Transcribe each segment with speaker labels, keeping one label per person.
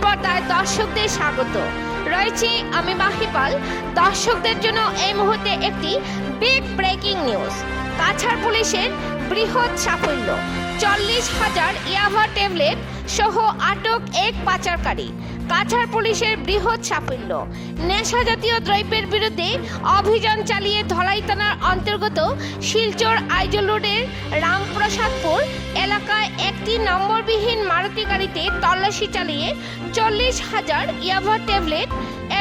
Speaker 1: বার্তায় দর্শকদের স্বাগত। রয়েছে আমি মাহিপাল। দর্শকদের জন্য এই মুহূর্তে একটি বিগ ব্রেকিং নিউজ। কাছাড় পুলিশের বৃহৎ সাফল্য, 40,000 ইয়াবা ট্যাবলেট সহ আটক এক পাচারকারী। কাছাড় পুলিশের বৃহৎ সাফল্য, নেশা জাতীয় দ্রব্যের বিরুদ্ধে অভিযান চালিয়ে ধলাই থানার অন্তর্গত শিলচর আইজল রোডের রামপ্রসাদপুর এলাকায় একটি নম্বরবিহীন মারুতি গাড়িতে তল্লাশি চালিয়ে 40,000 ইয়াবা ট্যাবলেট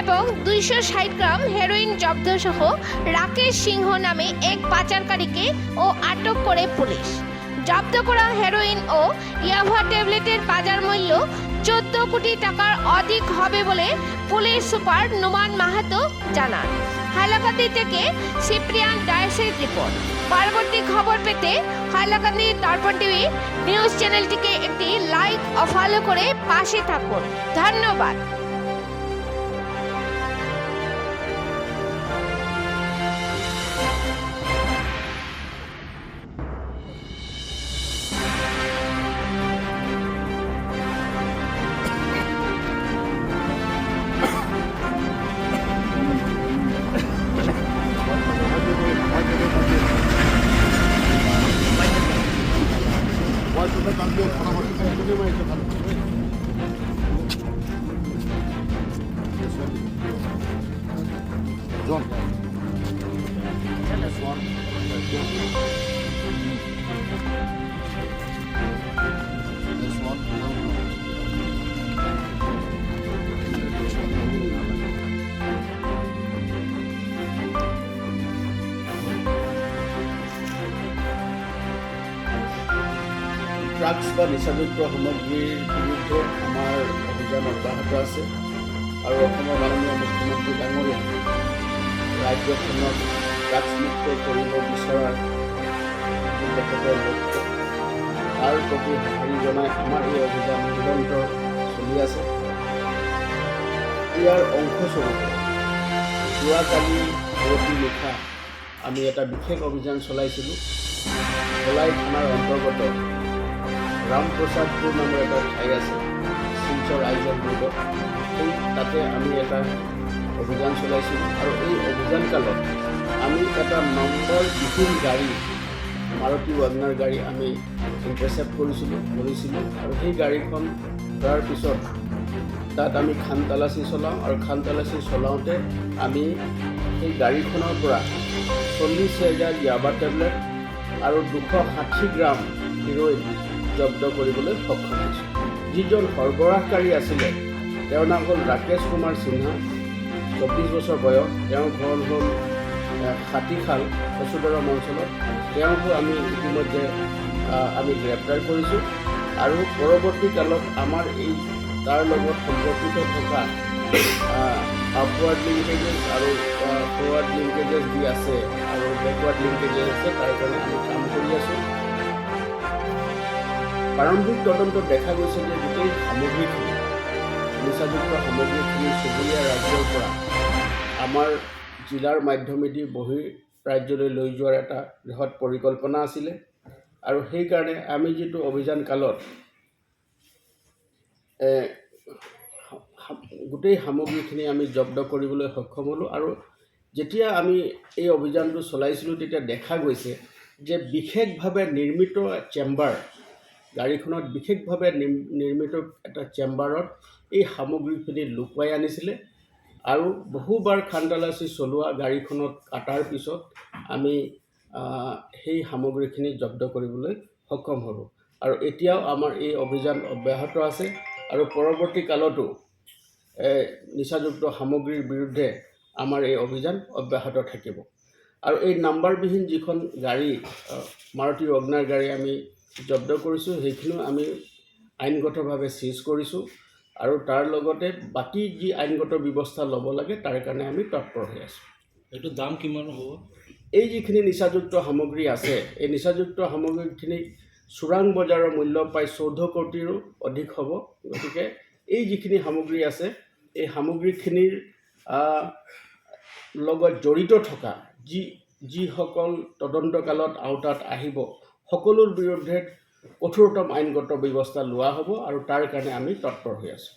Speaker 1: এবং 260 গ্রাম হেরোইন জব্দ সহ রাকেশ সিংহ নামে এক পাচারকারীকে ও আটক করে পুলিশ। জব্দ করা হেরোইন ও ইয়াবা ট্যাবলেটের বাজার মূল্য 14 কোটি টাকার অধিক হবে বলে পুলিশ সুপার নুমান মাহাতো জানান। হাইলাকান্দি থেকে সিপ্রিয়ান ডায়েসের রিপোর্ট। পরবর্তী খবর পেতে হাইলাকান্দি দর্পণ টিভি নিউজ চ্যানেলটিকে একটি লাইক ও ফলো করে পাশে থাকুন। ধন্যবাদ।
Speaker 2: John. ড্রাগছ বা নিচাযুক্ত সামগ্ৰীৰ বিৰুদ্ধে আমাৰ অভিযান অব্যাহত আছে আৰু অসমৰ মাননীয় মুখ্যমন্ত্ৰী ডাঙৰীয়া ৰাজ্যখনক ড্ৰাগছমুক্ত কৰিব বিচৰাৰ তেখেতৰ লক্ষ্য, তাৰ প্ৰতি সঁহাৰি জনাই আমাৰ এই অভিযান নিৰন্তৰ চলি আছে। ইয়াৰ অংশস্বৰূপে যোৱাকালি পৰহি নিশা আমি এটা বিশেষ অভিযান চলাইছিলোঁ। ধলাই থানাৰ অন্তৰ্গত ৰামপ্ৰসাদপুৰ নামৰ এটা ঠাই আছে শিলচৰ আইজল ৰোডত, সেই তাতে আমি এটা অভিযান চলাইছিলোঁ আৰু এই অভিযান কালত আমি এটা নম্বৰবিহীন গাড়ী মাৰুতি ৱাগনাৰ গাড়ী আমি ইণ্টাৰচেপ্ট কৰিছিলোঁ আৰু সেই গাড়ীখন ধৰাৰ পিছত তাত আমি খান তালাচী চলাওঁ আৰু খান তালাচী চলাওঁতে আমি সেই গাড়ীখনৰ পৰা 40,000 ইয়াবা টেবলেট আৰু 260 গ্ৰাম হেৰ'ইন জব্দ কৰিবলৈ সক্ষম হৈছোঁ। যিজন সৰবৰাহকাৰী আছিলে তেওঁৰ নাম হ'ল ৰাকেশ কুমাৰ সিনহা, 24 বছৰ বয়স। তেওঁৰ ঘৰ হ'ল হাতীখাল কচুদৰম অঞ্চলত। তেওঁকো আমি ইতিমধ্যে আমি গ্ৰেপ্তাৰ কৰিছোঁ আৰু পৰৱৰ্তী কালত আমাৰ এই তাৰ লগত সম্পৰ্কিত থকা আপৱাৰ্ড লিংকেজেছ আৰু ফৰৱাৰ্ড লিংকেজেছ যি আছে আৰু বেকৱাৰ্ড লিংকেজেছ আছে, তাৰ কাৰণে আমি কাম কৰি আছোঁ। প্ৰাৰম্ভিক তদন্তত দেখা গৈছে যে গোটেই সামগ্ৰীখিনি নিচাযুক্ত সামগ্ৰীখিনি চুবুৰীয়া ৰাজ্যৰ পৰা আমাৰ জিলাৰ মাধ্যমেদি বহি ৰাজ্যলৈ লৈ যোৱাৰ এটা বৃহৎ পৰিকল্পনা আছিলে আৰু সেইকাৰণে আমি যিটো অভিযান কালত গোটেই সামগ্ৰীখিনি আমি জব্দ কৰিবলৈ সক্ষম হ'লোঁ। আৰু যেতিয়া আমি এই অভিযানটো চলাইছিলোঁ তেতিয়া দেখা গৈছে যে বিশেষভাৱে নিৰ্মিত চেম্বাৰ, গাড়ীখনত বিশেষভাৱে নিৰ্মিত এটা চেম্বাৰত এই সামগ্ৰীখিনি লুকুৱাই আনিছিলে আৰু বহুবাৰ খান তালাচী চলোৱা গাড়ীখনত কাটাৰ পিছত আমি সেই সামগ্ৰীখিনি জব্দ কৰিবলৈ সক্ষম হ'লোঁ। আৰু এতিয়াও আমাৰ এই অভিযান অব্যাহত আছে আৰু পৰৱৰ্তী কালতো নিচাযুক্ত সামগ্ৰীৰ বিৰুদ্ধে আমাৰ এই অভিযান অব্যাহত থাকিব। আৰু এই নাম্বাৰবিহীন যিখন গাড়ী মাৰুতি ৱাগনাৰ গাড়ী আমি জব্দ কৰিছোঁ, সেইখিনিও আমি আইনগতভাৱে চিজ কৰিছোঁ আৰু তাৰ লগতে বাকী যি আইনগত ব্যৱস্থা ল'ব লাগে তাৰ কাৰণে আমি তৎপৰ হৈ আছোঁ।
Speaker 3: এইটো দাম কিমান হ'ব?
Speaker 2: এই যিখিনি নিচাযুক্ত সামগ্ৰী আছে, এই নিচাযুক্ত সামগ্ৰীখিনি চোৰাং বজাৰৰ মূল্য প্ৰায় 14 কোটিৰো অধিক হ'ব। গতিকে এই যিখিনি সামগ্ৰী আছে, এই সামগ্ৰীখিনিৰ লগত জড়িত থকা যিসকল তদন্তকালত আওতাত আহিব, সকলোৰ বিৰুদ্ধে কঠোৰতম আইনগত ব্যৱস্থা লোৱা হ'ব আৰু তাৰ কাৰণে আমি তৎপৰ হৈ আছোঁ।